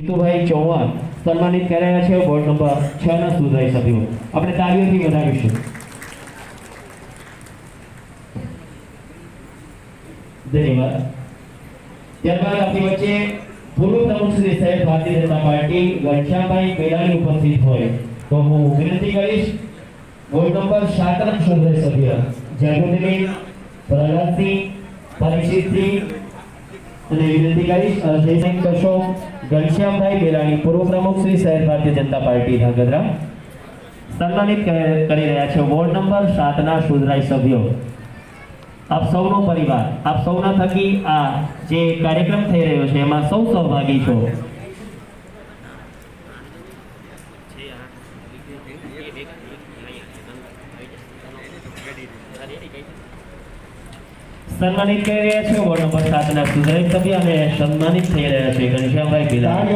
જીતુભાઈ ચૌહાણ સન્માનિત કરાયા છે વોર્ડ નંબર 6 ના સુધારી સભ્યો. આપણે તાળીઓથી વધાવીશું. ધન્યવાદ. ત્યારબાદ આપણી વચ્ચે પૂર્વ પ્રમુખ શ્રી સાહેબ ભારતીય જનતા પાર્ટી ઘનશ્યામભાઈ બેલાણી ઉપસ્થિત હોય તો હું વિનંતી કરીશ વોર્ડ નંબર 7 ના સુધારી સભ્ય જાગૃતિબેન પ્રહલાદસિંહ પરીક્ષિતસિંહ અને વિનંતી કરીશ જયસિંહ કશો ઘનશ્યામભાઈ બેલાણી પૂર્વ પ્રમુખ શ્રી શહેર ભારતીય જનતા પાર્ટી ધાંગધ્રા સન્માનિત કરી રહ્યા છે વોર્ડ નંબર 7 ના સુધરાઈ સભ્યો. આપ સૌનો પરિવાર, આપ સૌના થકી આ જે કાર્યક્રમ થઈ રહ્યો છે એમાં સૌ સહભાગી છો. સન્માનિત કરી રહ્યા છે વોર્ડ નંબર 7 ના સુધારી સભ્ય અને સન્માનિત થઈ રહ્યા છે ઘનશ્યામભાઈ બેલાણી.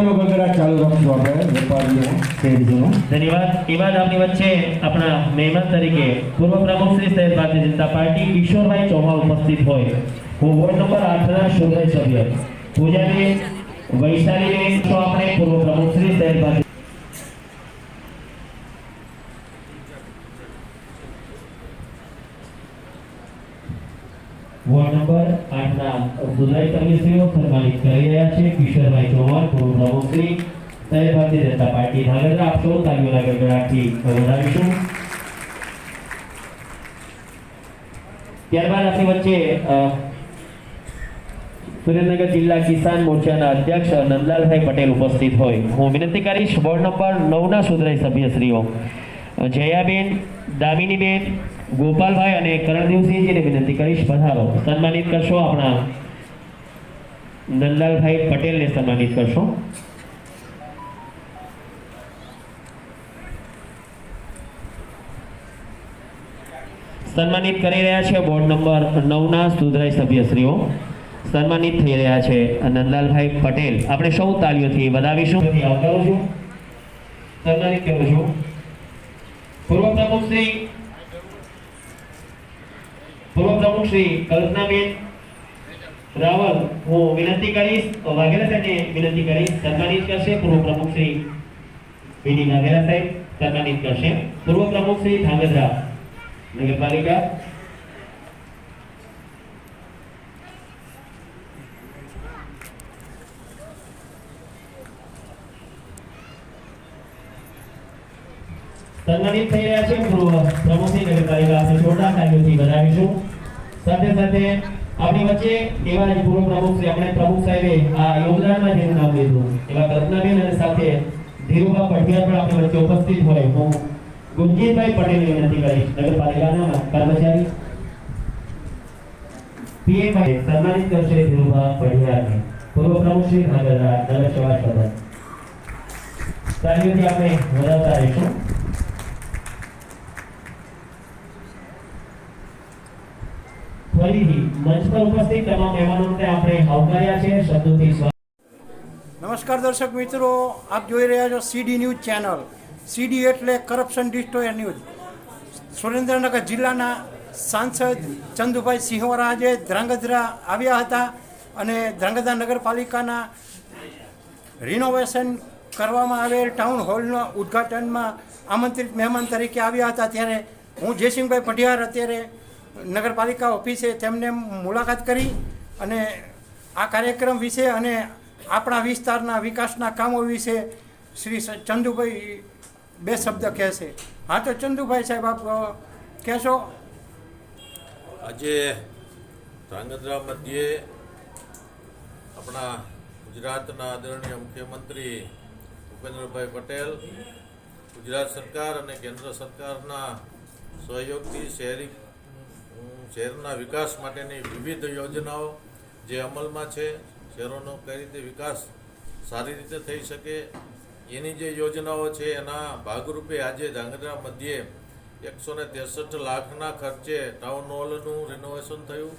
ચાલુ રાખજો આપણે વેપારીઓ શેરજીનો. ધન્યવાદ. એ બાદ આપણી વચ્ચે આપણા મહેમાન તરીકે પૂર્વ પ્રમુખ શ્રી શહેર ભારતીય જનતા પાર્ટી કિશોરભાઈ ચૌહાણ ઉપસ્થિત હોય હું વોર્ડ નંબર 8 ના સુધારી સભ્ય પૂજાબેન વૈશાલીબેન તો આપણે પૂર્વ પ્રમુખ શ્રી શહેર ભારતીય વોર્ડ નંબર 8 ના સુધારી સભ્યશ્રીઓ સન્માનિત કરી રહ્યા છે કિશોરભાઈ ચૌહાણ પૂર્વ પ્રમુખ શ્રી શહેર ભારતીય જનતા પાર્ટી ધાંગધ્રા. આપ સૌ તાળીઓના ગડગડાટથી વધાવીશું. ત્યારબાદ આપણી વચ્ચે સુરેન્દ્રનગર જિલ્લા કિસાન મોરચાના અધ્યક્ષ નંદલાલભાઈ પટેલ ઉપસ્થિત હોય હું વિનંતી કરીશ વોર્ડ નંબર 9 ના સુધારી સભ્યશ્રીઓ જયાબેન, દામિનીબેન, ગોપાલભાઈ અને કરણદેવસિંહજીને વિનંતી કરીશ પધારો. સન્માનિત કરશો આપણા નંદલાલભાઈ પટેલને સન્માનિત કરશો. સન્માનિત કરી રહ્યા છે વોર્ડ નંબર 9 ના સુધરાઈ સભ્યશ્રીઓ સન્માનિત થઈ રહ્યા છે નંદલાલભાઈ પટેલ. આપણે સૌ તાળીઓથી વધાવીશું. આવકારું છું, સન્માનિત કરું છું પૂર્વ પ્રમુખ શ્રી કલ્પનાબેન રાવલ. હું વિનંતી કરીશ વાઘેલા સાહેબને વિનંતી કરીશ સન્માનિત કરશે. પૂર્વ પ્રમુખ શ્રી પીડી વાઘેલા સાહેબ સન્માનિત કરશે. પૂર્વ પ્રમુખ શ્રી ધાંગધ્રા નગરપાલિકા સન્માનિત થઈ રહ્યા છે પૂર્વ પ્રમુખ શ્રી નગરપાલિકા. આપણે જોરદાર તાળીઓથી વધાવીશું. સાથે સાથે આપણી વચ્ચે એવા જ પૂર્વ પ્રમુખ શ્રી આપણે પ્રમુખ સાહેબે આ યોગદાનમાં જેનું નામ લીધું એવા કલ્પનાબેન અને સાથે ધીરુભા પઢિયાર પણ આપણી વચ્ચે ઉપસ્થિત હોય હું ગુંજીતભાઈ પટેલની વિનંતી કરીશ નગરપાલિકાના કર્મચારી પીએમભાઈ સન્માનિત કરશે ધીરુભા પઢિયારને પૂર્વ પ્રમુખ શ્રી ધાંગધ્રા નગર સેવા સદન. તાળીઓથી આપણે વધાવતા રહીશું. ફરીથી મંચ પર ઉપસ્થિત તમામ મહેમાનોને આપણે આવકાર્યા છે શબ્દોથી. નમસ્કાર દર્શક મિત્રો, આપ જોઈ રહ્યા છો સીડી ન્યૂઝ ચેનલ. સીડી એટલે કરપ્શન ડિસ્ટ્રોયર ન્યૂઝ. સુરેન્દ્રનગર જિલ્લાના સાંસદ ચંદુભાઈ સિંહોરા આજે ધ્રાંગધ્રા આવ્યા હતા અને ધ્રાંગધ્રા નગરપાલિકાના રિનોવેશન કરવામાં આવેલ ટાઉન હોલના ઉદ્ઘાટનમાં આમંત્રિત મહેમાન તરીકે આવ્યા હતા. ત્યારે હું જયસિંહભાઈ પઢિયાર અત્યારે નગરપાલિકા ઓફિસે તેમને મુલાકાત કરી અને આ કાર્યક્રમ વિશે અને આપણા વિસ્તારના વિકાસના કામો વિશે શ્રી ચંદુભાઈ બે શબ્દ કહેશે. હા તો ચંદુભાઈ સાહેબ આપ કહેશો. આજે ધ્રાંગધ્રા મધ્યે આપણા ગુજરાતના આદરણીય મુખ્યમંત્રી ભૂપેન્દ્રભાઈ પટેલ, ગુજરાત સરકાર અને કેન્દ્ર સરકારના સહયોગથી શહેરના વિકાસ માટેની વિવિધ યોજનાઓ જે અમલમાં છે, શહેરોનો કઈ રીતે વિકાસ સારી રીતે થઈ શકે એની જે યોજનાઓ છે એના ભાગરૂપે આજે ધ્રાંગધ્રા મધ્યે 163 લાખના ખર્ચે ટાઉન હોલનું રિનોવેશન થયું.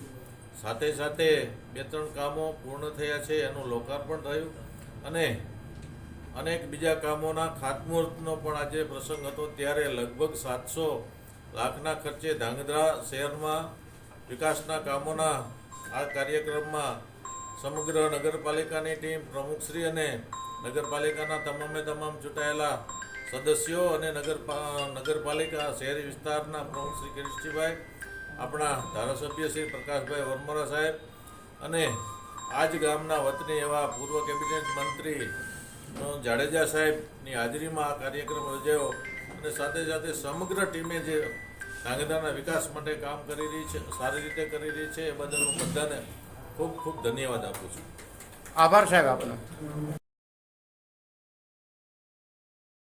સાથે સાથે 2-3 કામો પૂર્ણ થયા છે, એનું લોકાર્પણ થયું અને અનેક બીજા કામોના ખાતમુહૂર્તનો પણ આજે પ્રસંગ હતો. ત્યારે લગભગ 700 લાખના ખર્ચે ધ્રાંગધ્રા શહેરમાં વિકાસના કામોના આ કાર્યક્રમમાં સમગ્ર નગરપાલિકાની ટીમ, પ્રમુખશ્રી અને નગરપાલિકાના તમામ ચૂંટાયેલા સદસ્યો અને નગરપાલિકા શહેરી વિસ્તારના પ્રમુખ શ્રી કિરીટસિંહભાઈ, આપણા ધારાસભ્ય શ્રી પ્રકાશભાઈ વરમોરા સાહેબ અને આ જ ગામના વતની એવા પૂર્વ કેબિનેટ મંત્રી જાડેજા સાહેબની હાજરીમાં આ કાર્યક્રમ યોજાયો અને સાથે સાથે સમગ્ર ટીમે જે ધાંગધ્રાના વિકાસ માટે કામ કરી રહી છે, સારી રીતે કરી રહી છે, એ બદલ હું બધાને ખૂબ ખૂબ ધન્યવાદ આપું છું. આભાર સાહેબ આપનો.